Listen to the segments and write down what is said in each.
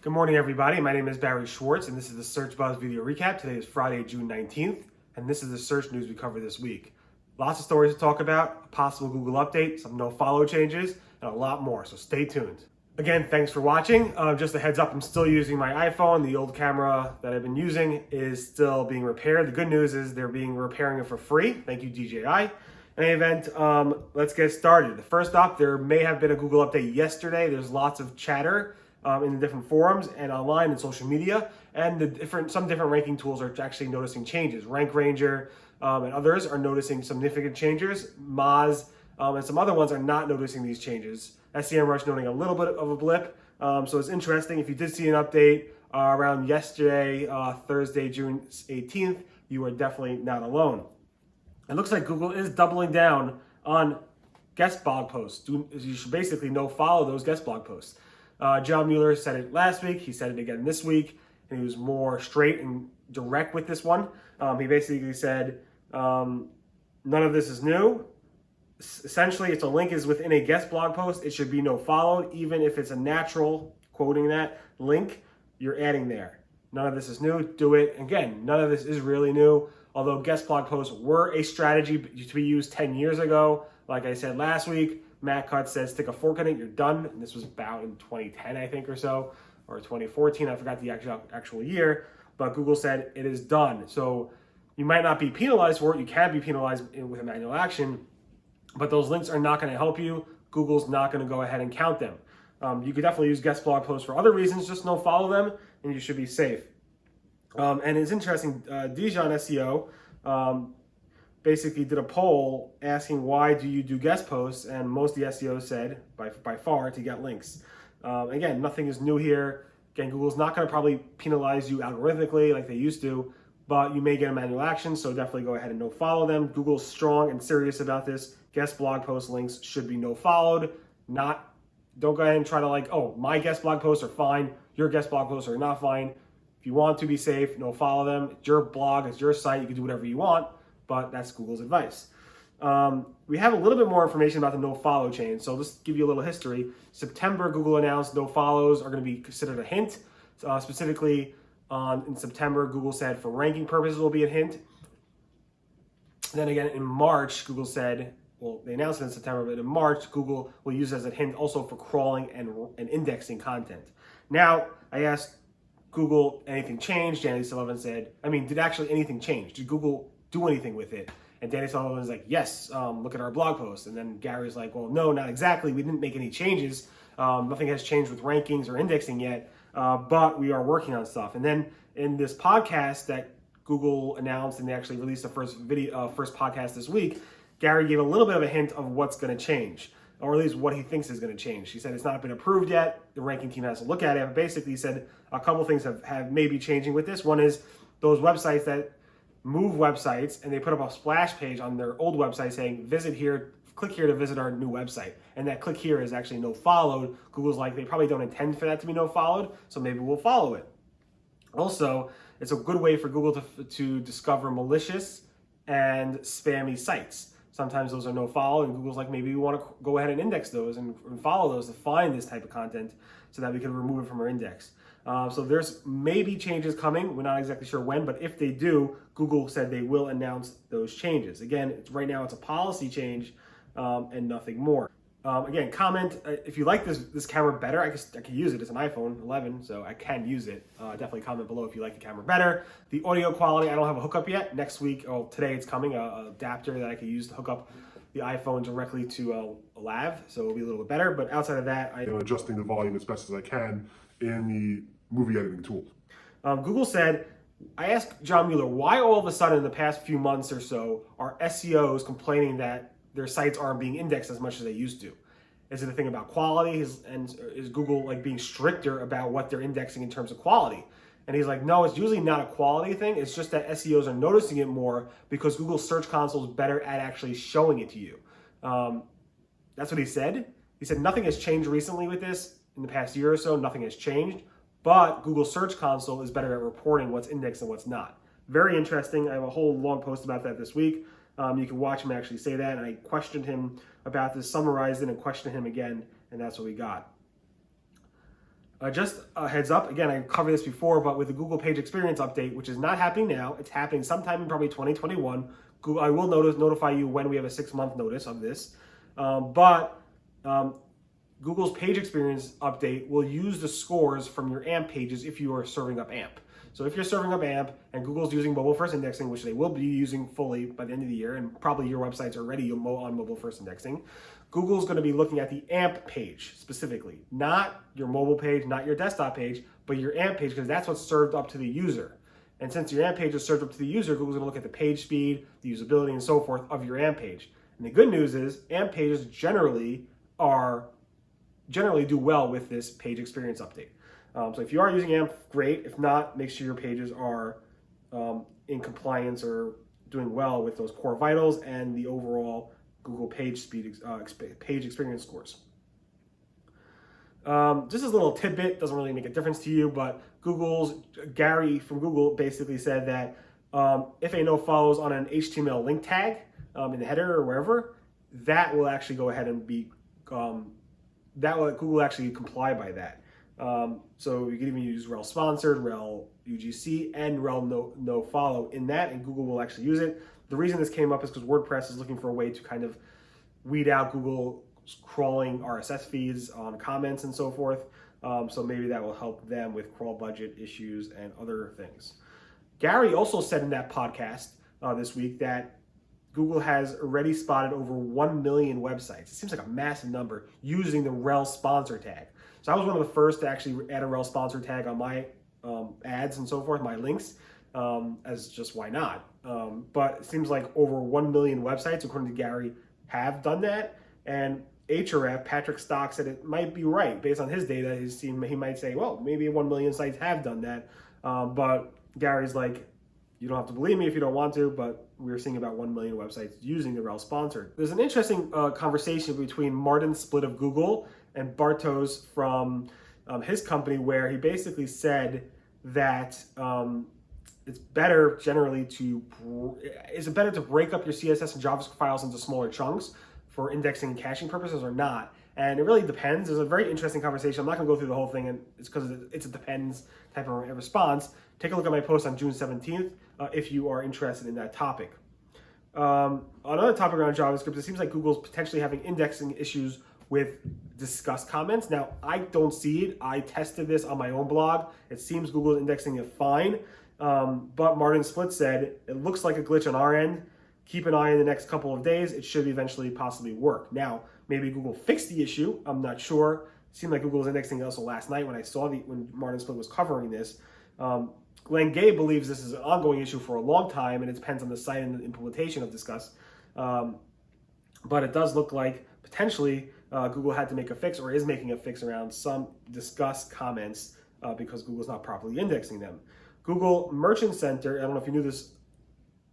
Good morning, everybody. My name is Barry Schwartz, and this is the Search Buzz video recap. Today is Friday, June 19th, and this is the search news we cover this week. Lots of stories to talk about, a possible Google update, some no-follow changes, and a lot more, so stay tuned. Again, thanks for watching. Just a heads up, I'm still using my iPhone. The old camera that I've been using is still being repaired. The good news is they're repairing it for free. Thank you, DJI. In any event, let's get started. First up, there may have been a Google update yesterday. There's lots of chatter in the different forums and online and social media, and some different ranking tools are actually noticing changes. Rank Ranger and others are noticing significant changes. Moz and some other ones are not noticing these changes. SEMrush noting a little bit of a blip. So it's interesting. If you did see an update around yesterday, Thursday, June 18th, you are definitely not alone. It looks like Google is doubling down on guest blog posts. You should basically follow those guest blog posts. John Mueller said it last week. He said it again this week, and he was more straight and direct with this one. He basically said, none of this is new. Essentially, if a link is within a guest blog post, it should be no-followed. Even if it's a natural, quoting that, link, you're adding there. None of this is new. Do it. Again, none of this is really new. Although guest blog posts were a strategy to be used 10 years ago. Like I said last week, Matt Cutts says, stick a fork in it, you're done. And this was about in 2010, I think, or so, or 2014. I forgot the actual year. But Google said it is done. So you might not be penalized for it. You can be penalized with a manual action. But those links are not going to help you. Google's not going to go ahead and count them. You could definitely use guest blog posts for other reasons. Just follow them, and you should be safe. And it's interesting, Dijon SEO basically did a poll asking why do you do guest posts, and most of the SEOs said, by far, to get links. Again, nothing is new here. Again, Google's not going to probably penalize you algorithmically like they used to, but you may get a manual action, so definitely go ahead and no-follow them. Google's strong and serious about this. Guest blog post links should be no-followed. Don't go ahead and try to oh, my guest blog posts are fine, your guest blog posts are not fine. If you want to be safe, no-follow them. It's your blog, it's your site, you can do whatever you want, but that's Google's advice. We have a little bit more information about the no-follow change, so let's give you a little history. September, Google announced no-follows are going to be considered a hint. Specifically, in September, Google said for ranking purposes will be a hint. Then again, in March, Google said, well, they announced it in September, but in March, Google will use it as a hint also for crawling and indexing content. Now, I asked Google, anything changed? Danny Sullivan said, did actually anything change? Did Google do anything with it? And Danny Sullivan was like, yes, look at our blog post. And then Gary's like, well, no, not exactly. We didn't make any changes. Nothing has changed with rankings or indexing yet, but we are working on stuff. And then in this podcast that Google announced, and they actually released the first podcast this week, Gary gave a little bit of a hint of what's going to change, or at least what he thinks is going to change. He said it's not been approved yet. The ranking team has to look at it. But basically, he said a couple things have maybe changing with this. One is those websites that move websites and they put up a splash page on their old website saying, visit here, click here to visit our new website. And that click here is actually no-followed. Google's like, they probably don't intend for that to be no-followed, so maybe we'll follow it. Also, it's a good way for Google to discover malicious and spammy sites. Sometimes those are no-follow, and Google's like, maybe we want to go ahead and index those and follow those to find this type of content so that we can remove it from our index. So there's maybe changes coming. We're not exactly sure when, but if they do, Google said they will announce those changes. Again, right now it's a policy change and nothing more. Again, comment if you like this camera better. I can use it. It's an iPhone 11, so I can use it. Definitely comment below if you like the camera better. The audio quality, I don't have a hookup yet. Next week, today it's coming, an adapter that I can use to hook up the iPhone directly to a lav, so it'll be a little bit better. But outside of that, I'm adjusting the volume as best as I can in the movie editing tools. Google said, I asked John Mueller, why all of a sudden in the past few months or so are SEOs complaining that their sites aren't being indexed as much as they used to? Is it a thing about quality? Is Google being stricter about what they're indexing in terms of quality? And he's like, no, it's usually not a quality thing. It's just that SEOs are noticing it more because Google's Search Console is better at actually showing it to you. That's what he said. He said nothing has changed recently with this. In the past year or so, nothing has changed. But Google Search Console is better at reporting what's indexed and what's not. Very interesting. I have a whole long post about that this week. You can watch him actually say that. And I questioned him about this, summarized it, and questioned him again, and that's what we got. Just a heads up, again, I covered this before, but with the Google Page Experience update, which is not happening now, it's happening sometime in probably 2021. Google, I will notify you when we have a 6-month notice of this. But Google's Page Experience update will use the scores from your AMP pages if you are serving up AMP. So if you're serving up AMP and Google's using mobile first indexing, which they will be using fully by the end of the year, and probably your websites are already on mobile first indexing, Google's going to be looking at the AMP page specifically, not your mobile page, not your desktop page, but your AMP page, because that's what's served up to the user. And since your AMP page is served up to the user, Google's going to look at the page speed, the usability, and so forth of your AMP page. And the good news is AMP pages generally do well with this page experience update. So if you are using AMP, great. If not, make sure your pages are in compliance or doing well with those core vitals and the overall Google page speed, page experience scores. Just as a little tidbit, doesn't really make a difference to you, but Gary from Google basically said that if a nofollow is on an HTML link tag in the header or wherever, that will actually go ahead and be, Google actually comply by that. So you can even use rel sponsored, rel UGC, and rel nofollow in that, and Google will actually use it. The reason this came up is because WordPress is looking for a way to kind of weed out Google crawling RSS feeds on comments and so forth. So maybe that will help them with crawl budget issues and other things. Gary also said in that podcast this week that Google has already spotted over 1 million websites. It seems like a massive number using the rel sponsor tag. So I was one of the first to actually add a rel sponsor tag on my ads and so forth, my links, as just why not? But it seems like over 1 million websites, according to Gary, have done that. And Href, Patrick Stock, said it might be right. Based on his data, he might say, well, maybe 1 million sites have done that. But Gary's like, you don't have to believe me if you don't want to, but we're seeing about 1 million websites using the rel sponsored. There's an interesting conversation between Martin Splitt of Google and Bartos from his company, where he basically said that it's better generally to break up your CSS and JavaScript files into smaller chunks for indexing and caching purposes or not. And it really depends. There's a very interesting conversation. I'm not going to go through the whole thing, and it's because it's a depends type of response. Take a look at my post on June 17th if you are interested in that topic. Another topic around JavaScript, it seems like Google's potentially having indexing issues with Disqus comments. Now, I don't see it. I tested this on my own blog. It seems Google's indexing it fine. But Martin Splitt said, it looks like a glitch on our end. Keep an eye in the next couple of days. It should eventually possibly work. Now, maybe Google fixed the issue. I'm not sure. It seemed like Google was indexing it also last night when I saw when Martin Splitt was covering this. Glenn Gay believes this is an ongoing issue for a long time, and it depends on the site and the implementation of Disqus. But it does look like potentially Google had to make a fix or is making a fix around some Disqus comments because Google's not properly indexing them. Google Merchant Center, I don't know if you knew this,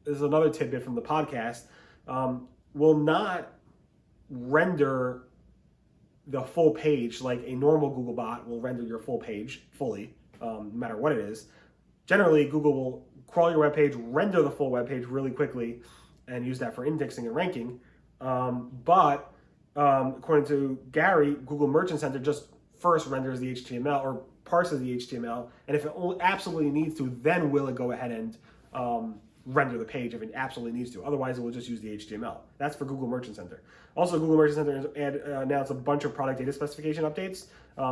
this is another tidbit from the podcast, will not render the full page like a normal Google bot will render your full page fully, no matter what it is. Generally, Google will crawl your web page, render the full web page really quickly, and use that for indexing and ranking. But according to Gary, Google Merchant Center just first renders the HTML or parses the HTML, and if it absolutely needs to, then will it go ahead and render the page if it absolutely needs to. Otherwise, it will just use the HTML. That's for Google Merchant Center. Also, Google Merchant Center announced a bunch of product data specification updates.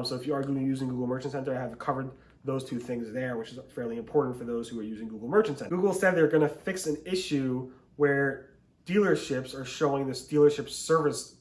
So if you are using Google Merchant Center, I have covered those two things there, which is fairly important for those who are using Google Merchant Center. Google said they're going to fix an issue where dealerships are showing this dealership service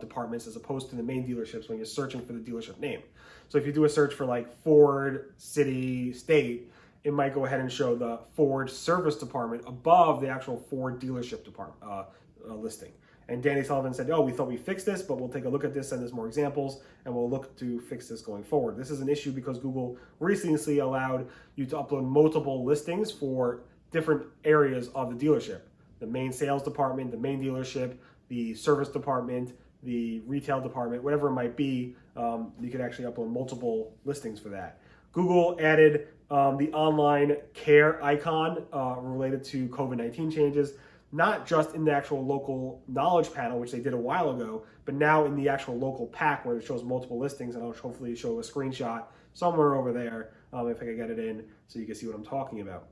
departments as opposed to the main dealerships when you're searching for the dealership name. So if you do a search for like Ford, City, State, it might go ahead and show the Ford service department above the actual Ford dealership department listing. And Danny Sullivan said, oh, we thought we fixed this, but we'll take a look at this, send us more examples, and we'll look to fix this going forward. This is an issue because Google recently allowed you to upload multiple listings for different areas of the dealership. The main sales department, the main dealership, the service department, the retail department, whatever it might be, you could actually upload multiple listings for that. Google added the online care icon related to COVID-19 changes, not just in the actual local knowledge panel, which they did a while ago, but now in the actual local pack where it shows multiple listings, and I'll hopefully show a screenshot somewhere over there, if I could get it in so you can see what I'm talking about.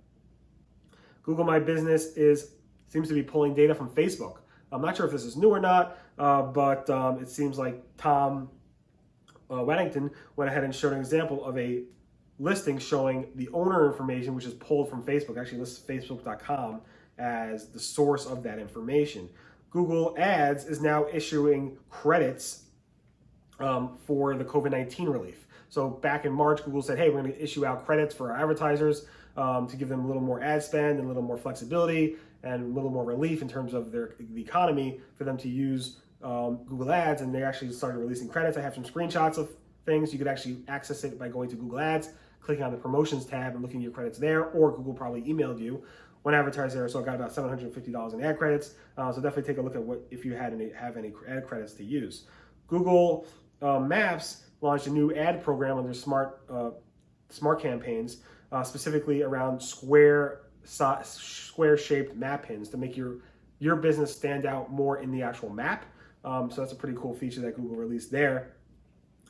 Google My Business seems to be pulling data from Facebook. I'm not sure if this is new or not, but it seems like Tom Weddington went ahead and showed an example of a listing showing the owner information, which is pulled from Facebook. Actually lists Facebook.com as the source of that information. Google Ads is now issuing credits for the COVID-19 relief. So back in March, Google said, hey, we're going to issue out credits for our advertisers to give them a little more ad spend and a little more flexibility and a little more relief in terms of the economy for them to use Google Ads. And they actually started releasing credits. I have some screenshots of things. You could actually access it by going to Google Ads, clicking on the promotions tab and looking at your credits there, or Google probably emailed you one advertiser there. So I got about $750 in ad credits. So definitely take a look at if you have any ad credits to use. Google Maps launched a new ad program under smart campaigns, specifically around square-shaped map pins to make your business stand out more in the actual map. So that's a pretty cool feature that Google released there.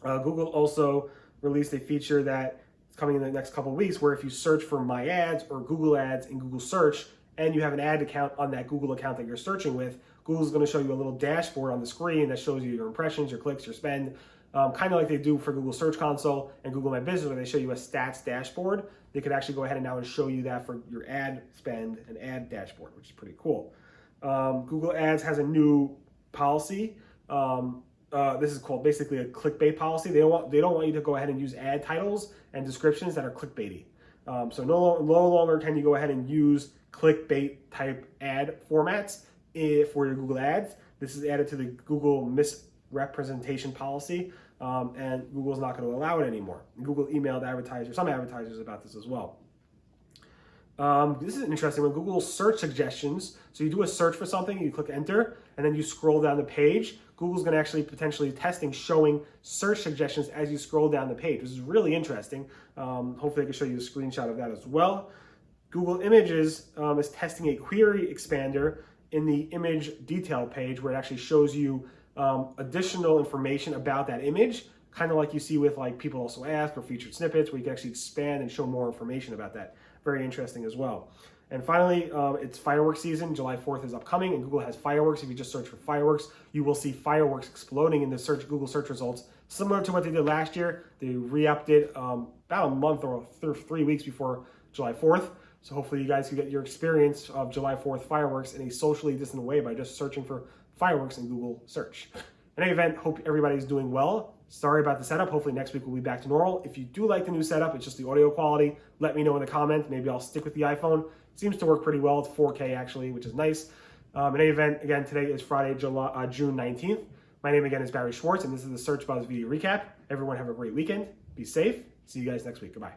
Google also released a feature that is coming in the next couple of weeks, where if you search for My Ads or Google Ads in Google Search, and you have an ad account on that Google account that you're searching with, Google's going to show you a little dashboard on the screen that shows you your impressions, your clicks, your spend, kind of like they do for Google Search Console and Google My Business, where they show you a stats dashboard. They could actually go ahead and now show you that for your ad spend and ad dashboard, which is pretty cool. Google Ads has a new policy. This is called basically a clickbait policy. They don't want you to go ahead and use ad titles and descriptions that are clickbaity. So no longer can you go ahead and use clickbait type ad formats for your Google Ads. This is added to the Google misrepresentation policy, and Google's not going to allow it anymore. Google emailed some advertisers about this as well. This is interesting. When Google search suggestions, so you do a search for something, you click enter, and then you scroll down the page, Google's going to actually potentially testing showing search suggestions as you scroll down the page, which is really interesting. Hopefully I can show you a screenshot of that as well. Google Images is testing a query expander in the image detail page, where it actually shows you additional information about that image, kind of like you see with like People Also Ask or featured snippets, where you can actually expand and show more information about that. Very interesting as well. And finally, it's fireworks season. July 4th is upcoming, and Google has fireworks. If you just search for fireworks, you will see fireworks exploding in the Google search results, similar to what they did last year. They re-upped it about a month or 3 weeks before July 4th. So hopefully you guys can get your experience of July 4th fireworks in a socially distant way by just searching for fireworks in Google search. In any event, hope everybody's doing well. Sorry about the setup. Hopefully next week we'll be back to normal. If you do like the new setup, it's just the audio quality, let me know in the comments. Maybe I'll stick with the iPhone. It seems to work pretty well. It's 4K actually, which is nice. In any event, again, today is Friday, June 19th. My name again is Barry Schwartz, and this is the Search Buzz Video Recap. Everyone have a great weekend. Be safe. See you guys next week. Goodbye.